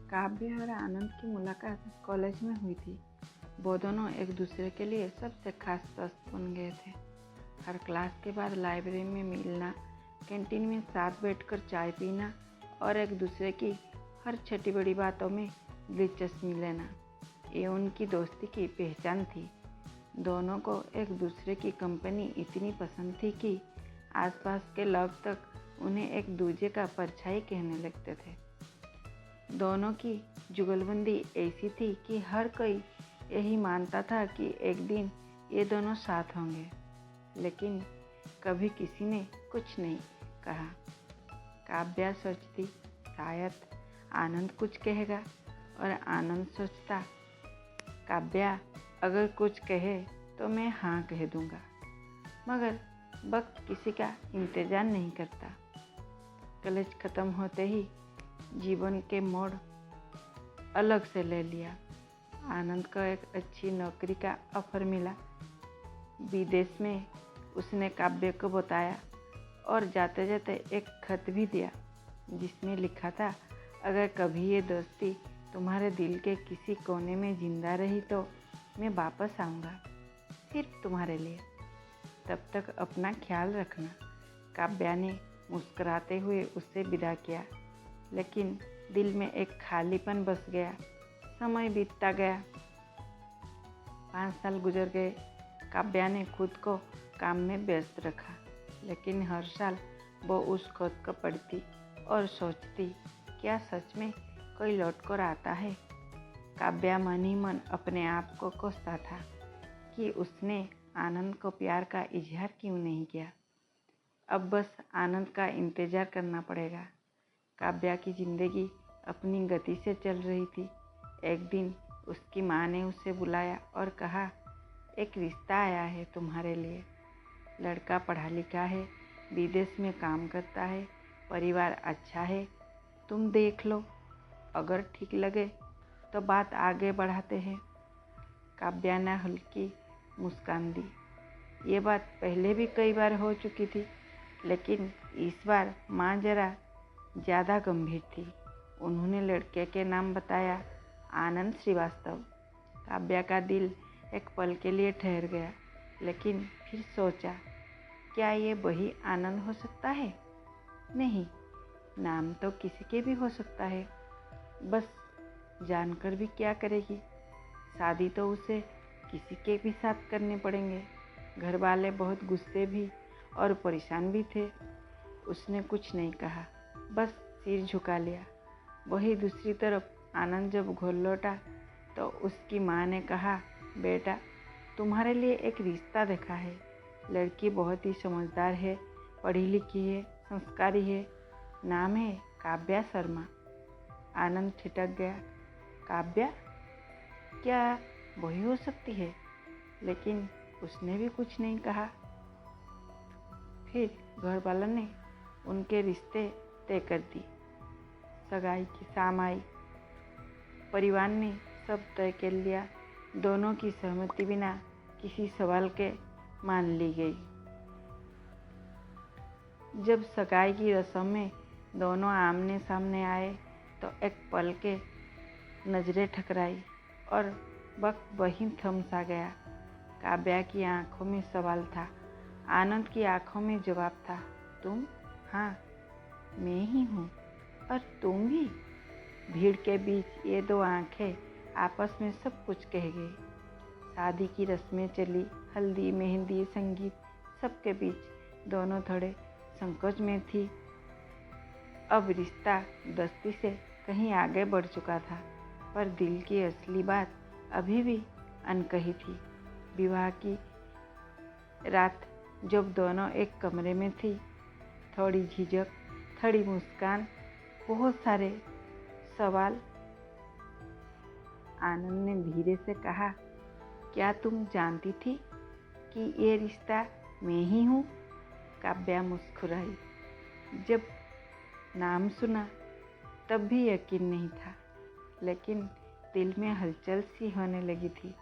काव्य और आनंद की मुलाकात कॉलेज में हुई थी। वो दोनों एक दूसरे के लिए सबसे खास दोस्त बन गए थे। हर क्लास के बाद लाइब्रेरी में मिलना, कैंटीन में साथ बैठकर चाय पीना और एक दूसरे की हर छोटी बड़ी बातों में दिलचस्पी लेना, ये उनकी दोस्ती की पहचान थी। दोनों को एक दूसरे की कंपनी इतनी पसंद थी कि आसपास के लोग तक उन्हें एक दूसरे का परछाई कहने लगते थे। दोनों की जुगलबंदी ऐसी थी कि हर कोई यही मानता था कि एक दिन ये दोनों साथ होंगे, लेकिन कभी किसी ने कुछ नहीं कहा। काव्या सोचती शायद आनंद कुछ कहेगा, और आनंद सोचता काव्या अगर कुछ कहे तो मैं हाँ कह दूँगा। मगर वक्त किसी का इंतज़ार नहीं करता। कॉलेज ख़त्म होते ही जीवन के मोड़ अलग से ले लिया। आनंद को एक अच्छी नौकरी का ऑफर मिला। विदेश में उसने काव्य को बताया और जाते जाते एक खत भी दिया, जिसमें लिखा था, अगर कभी ये दोस्ती तुम्हारे दिल के किसी कोने में जिंदा रही तो मैं वापस आऊँगा, सिर्फ तुम्हारे लिए। तब तक अपना ख्याल रखना। काव्या ने मुस्कुराते हुए उससे विदा किया, लेकिन दिल में एक खालीपन बस गया। समय बीतता गया। 5 साल गुजर गए। काव्या ने खुद को काम में व्यस्त रखा, लेकिन हर साल वो उस खुद को पढ़ती और सोचती, क्या सच में कोई लौट कर आता है। काव्या मन ही मन अपने आप को कोसता था कि उसने आनंद को प्यार का इजहार क्यों नहीं किया। अब बस आनंद का इंतज़ार करना पड़ेगा। काव्या की ज़िंदगी अपनी गति से चल रही थी। एक दिन उसकी माँ ने उसे बुलाया और कहा, एक रिश्ता आया है तुम्हारे लिए। लड़का पढ़ा लिखा है, विदेश में काम करता है, परिवार अच्छा है, तुम देख लो, अगर ठीक लगे तो बात आगे बढ़ाते हैं। काव्या ने हल्की मुस्कान दी। ये बात पहले भी कई बार हो चुकी थी, लेकिन इस बार माँ जरा ज़्यादा गंभीर थी। उन्होंने लड़के के नाम बताया, आनंद श्रीवास्तव। काव्या का दिल एक पल के लिए ठहर गया, लेकिन फिर सोचा, क्या ये वही आनंद हो सकता है? नहीं, नाम तो किसी के भी हो सकता है। बस जानकर भी क्या करेगी? शादी तो उसे किसी के भी साथ करने पड़ेंगे। घर वाले बहुत गुस्से भी और परेशान भी थे। उसने कुछ नहीं कहा, बस सिर झुका लिया। वही दूसरी तरफ आनंद जब घर लौटा तो उसकी माँ ने कहा, बेटा, तुम्हारे लिए एक रिश्ता देखा है। लड़की बहुत ही समझदार है, पढ़ी लिखी है, संस्कारी है। नाम है काव्या शर्मा। आनंद ठिठक गया। काव्या? क्या वही हो सकती है? लेकिन उसने भी कुछ नहीं कहा। फिर घर वालों ने उनके रिश्ते तय कर दी। सगाई की शाम आई। परिवार ने सब तय कर लिया। दोनों की सहमति बिना किसी सवाल के मान ली गई। जब सगाई की रस्म में दोनों आमने सामने आए तो एक पल के नजरें टकराई और वक्त वहीं थम सा गया। काव्या की आंखों में सवाल था, आनंद की आंखों में जवाब था, तुम? हाँ, मैं ही हूँ। और तुम भी? भीड़ के बीच ये दो आंखें आपस में सब कुछ कह गई। शादी की रस्में चली, हल्दी, मेहंदी, संगीत, सबके बीच दोनों थोड़े संकोच में थी। अब रिश्ता दोस्ती से कहीं आगे बढ़ चुका था, पर दिल की असली बात अभी भी अनकही थी। विवाह की रात जब दोनों एक कमरे में थी, थोड़ी झिझक, थोड़ी मुस्कान, बहुत सारे सवाल। आनंद ने धीरे से कहा, क्या तुम जानती थी कि ये रिश्ता मैं ही हूँ? काव्या मुस्कुराई। जब नाम सुना तब भी यकीन नहीं था, लेकिन दिल में हलचल सी होने लगी थी।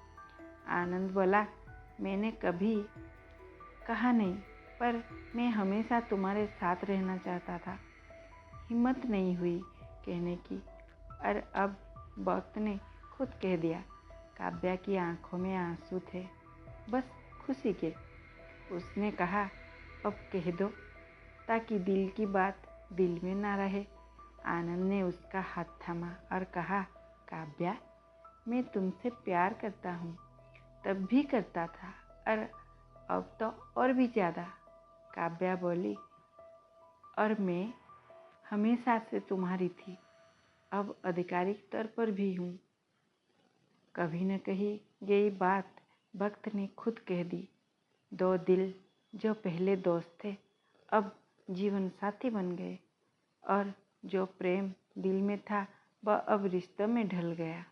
आनंद बोला, मैंने कभी कहा नहीं, पर मैं हमेशा तुम्हारे साथ रहना चाहता था। हिम्मत नहीं हुई कहने की। और अब वक्त ने खुद कह दिया। काव्या की आंखों में आंसू थे, बस खुशी के। उसने कहा, अब कह दो ताकि दिल की बात दिल में ना रहे। आनंद ने उसका हाथ थामा और कहा, काव्या, मैं तुमसे प्यार करता हूँ, तब भी करता था और अब तो और भी ज़्यादा। काव्या बोली, और मैं हमेशा से तुम्हारी थी, अब आधिकारिक तौर पर भी हूँ। कभी न कही यही बात वक्त ने खुद कह दी। दो दिल जो पहले दोस्त थे अब जीवन साथी बन गए, और जो प्रेम दिल में था वह अब रिश्तों में ढल गया।